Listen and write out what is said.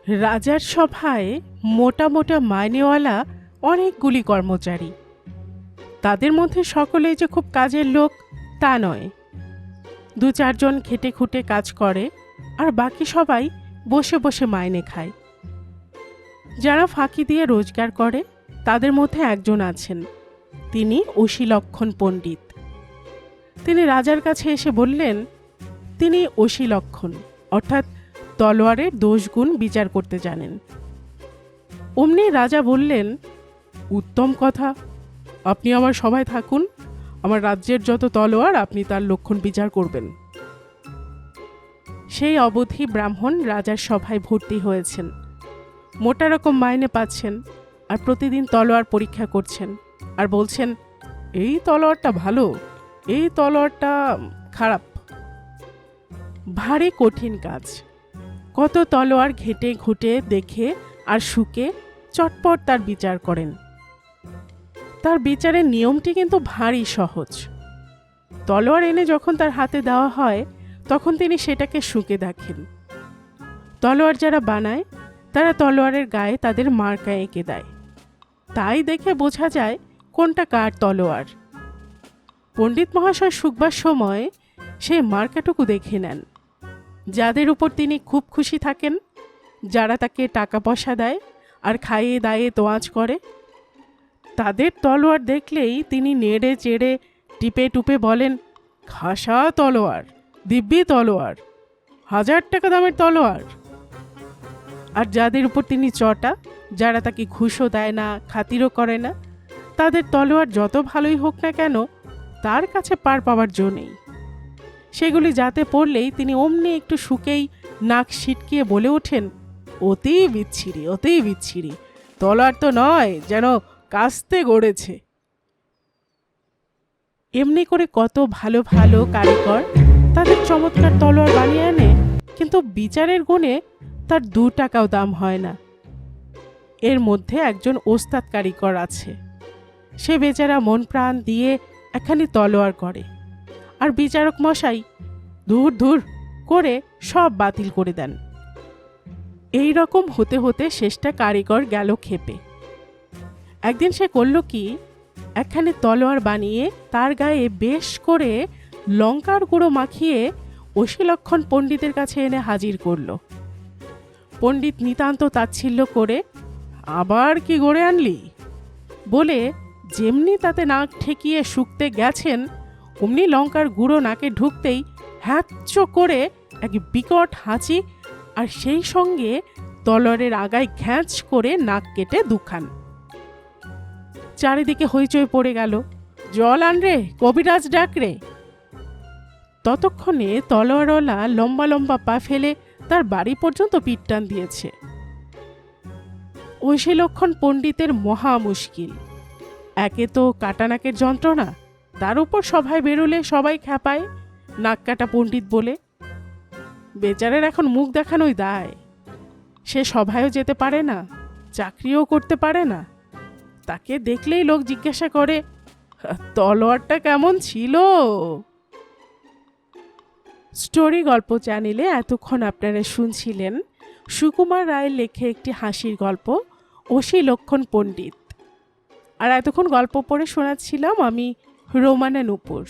রাজার সভায় মোটা মোটা মাইনেওয়ালা অনেকগুলি কর্মচারী। তাদের মধ্যে সকলেই যে খুব কাজের লোক তা নয়। ২-৪ জন খেটে খুঁটে কাজ করে, আর বাকি সবাই বসে বসে মাইনে খায়। যারা ফাঁকি দিয়ে রোজগার করে তাদের মধ্যে একজন আছেন, তিনি অশীলক্ষণ পণ্ডিত। তিনি রাজার কাছে এসে বললেন, তিনি অশীলক্ষণ অর্থাৎ তলোয়ারের দোষগুণ বিচার করতে জানেন। অমনি রাজা বললেন, উত্তম কথা, আপনি আমার সভায় থাকুন, আমার রাজ্যের যত তলোয়ার আপনি তার লক্ষণ বিচার করবেন। সেই অবধি ব্রাহ্মণ রাজার সভায় ভর্তি হয়েছেন, মোটা রকম মাইনে পাচ্ছেন, আর প্রতিদিন তলোয়ার পরীক্ষা করছেন আর বলছেন, এই তলোয়ারটা ভালো, এই তলোয়ারটা খারাপ। ভারী কঠিন কাজ। কত তলোয়ার ঘেটে ঘুটে দেখে আর শুকে চটপট তার বিচার করেন। তার বিচারের নিয়মটি কিন্তু ভারী সহজ। তলোয়ার এনে যখন তার হাতে দেওয়া হয় তখন তিনি সেটাকে শুকে দেখেন। তলোয়ার যারা বানায় তারা তলোয়ারের গায়ে তাদের মার্কা এঁকে দেয়, তাই দেখে বোঝা যায় কোনটা কার তলোয়ার। পণ্ডিত মহাশয় শুকবার সময় সেই মার্কাটুকু দেখে নেন। যাদের উপর তিনি খুব খুশি থাকেন, যারা তাকে টাকা পয়সা দেয় আর খাইয়ে দাইয়ে তোয়াজ করে, তাদের তলোয়ার দেখলেই তিনি নেড়ে চেড়ে টিপে টুপে বলেন, খাসা তলোয়ার, দিব্যি তলোয়ার, 1000 টাকা দামের তলোয়ার। আর যাদের উপর তিনি চটা, যারা তাকে ঘুষও দেয় না, খাতিরও করে না, তাদের তলোয়ার যত ভালোই হোক না কেন, তার কাছে পার পাওয়ার জো নেই। সেগুলি যাতে পড়লেই তিনি অমনি একটু শুকেই নাক সিটকিয়ে বলে ওঠেন, অতি বিচ্ছিরি, অতি বিচ্ছিরি, তলোয়ার তো নয়, যেন কাস্তে গড়েছে। এমনি করে কত ভালো ভালো কারিগর তাদের চমৎকার তলোয়ার বানিয়ে আনে, কিন্তু বিচারের গুণে তার 2 টাকাও দাম হয় না। এর মধ্যে একজন ওস্তাদ কারিগর আছে, সে বেচারা মন প্রাণ দিয়ে একখানি তলোয়ার করে, আর বিচারক মশাই দূর দূর করে সব বাতিল করে দেন। এই রকম হতে হতে শেষটা কারিগর গেল ক্ষেপে। একদিন সে করল কি, একখানি তলোয়ার বানিয়ে তার গায়ে বেশ করে লঙ্কার গুঁড়ো মাখিয়ে অশীলক্ষণ পণ্ডিতের কাছে এনে হাজির করল। পণ্ডিত নিতান্ত তাচ্ছিল্য করে, আবার কি গড়ে আনলি বলে যেমনি তাতে নাক ঠেকিয়ে শুকতে গেছেন, অমনি লঙ্কার গুঁড়ো নাকে ঢুকতেই হ্যাঁচো করে এক বিকট হাঁচি, আর সেই সঙ্গে তলোয়ারের আগায় ঘ্যাঁচ করে নাক কেটে 2 খান। চারিদিকে হইচই পড়ে গেল, জল আন রে, কবিরাজ ডাক রে। ততক্ষণে তলোয়ারওয়ালা লম্বা লম্বা পা ফেলে তার বাড়ি পর্যন্ত পিঠ টান দিয়েছে। অশীলক্ষণ পণ্ডিতের মহা মুশকিল। একে তো কাটা নাকের যন্ত্রণা, তার উপর সভায় বেরোলে সবাই খ্যাপায় নাক কাটা পণ্ডিত বলে। বেচারের এখন মুখ দেখানোই দায়। সে সভায়ও যেতে পারে না, চাকরিও করতে পারে না। তাকে দেখলেই লোক জিজ্ঞাসা করে, তলোয়ারটা কেমন ছিল। স্টোরি গল্প চ্যানেলে এতক্ষণ আপনারা শুনছিলেন সুকুমার রায়ের লেখে একটি হাসির গল্প, অশীলক্ষণ পণ্ডিত। আর এতক্ষণ গল্প পড়ে শোনাচ্ছিলাম আমি রোমানা নূপুর।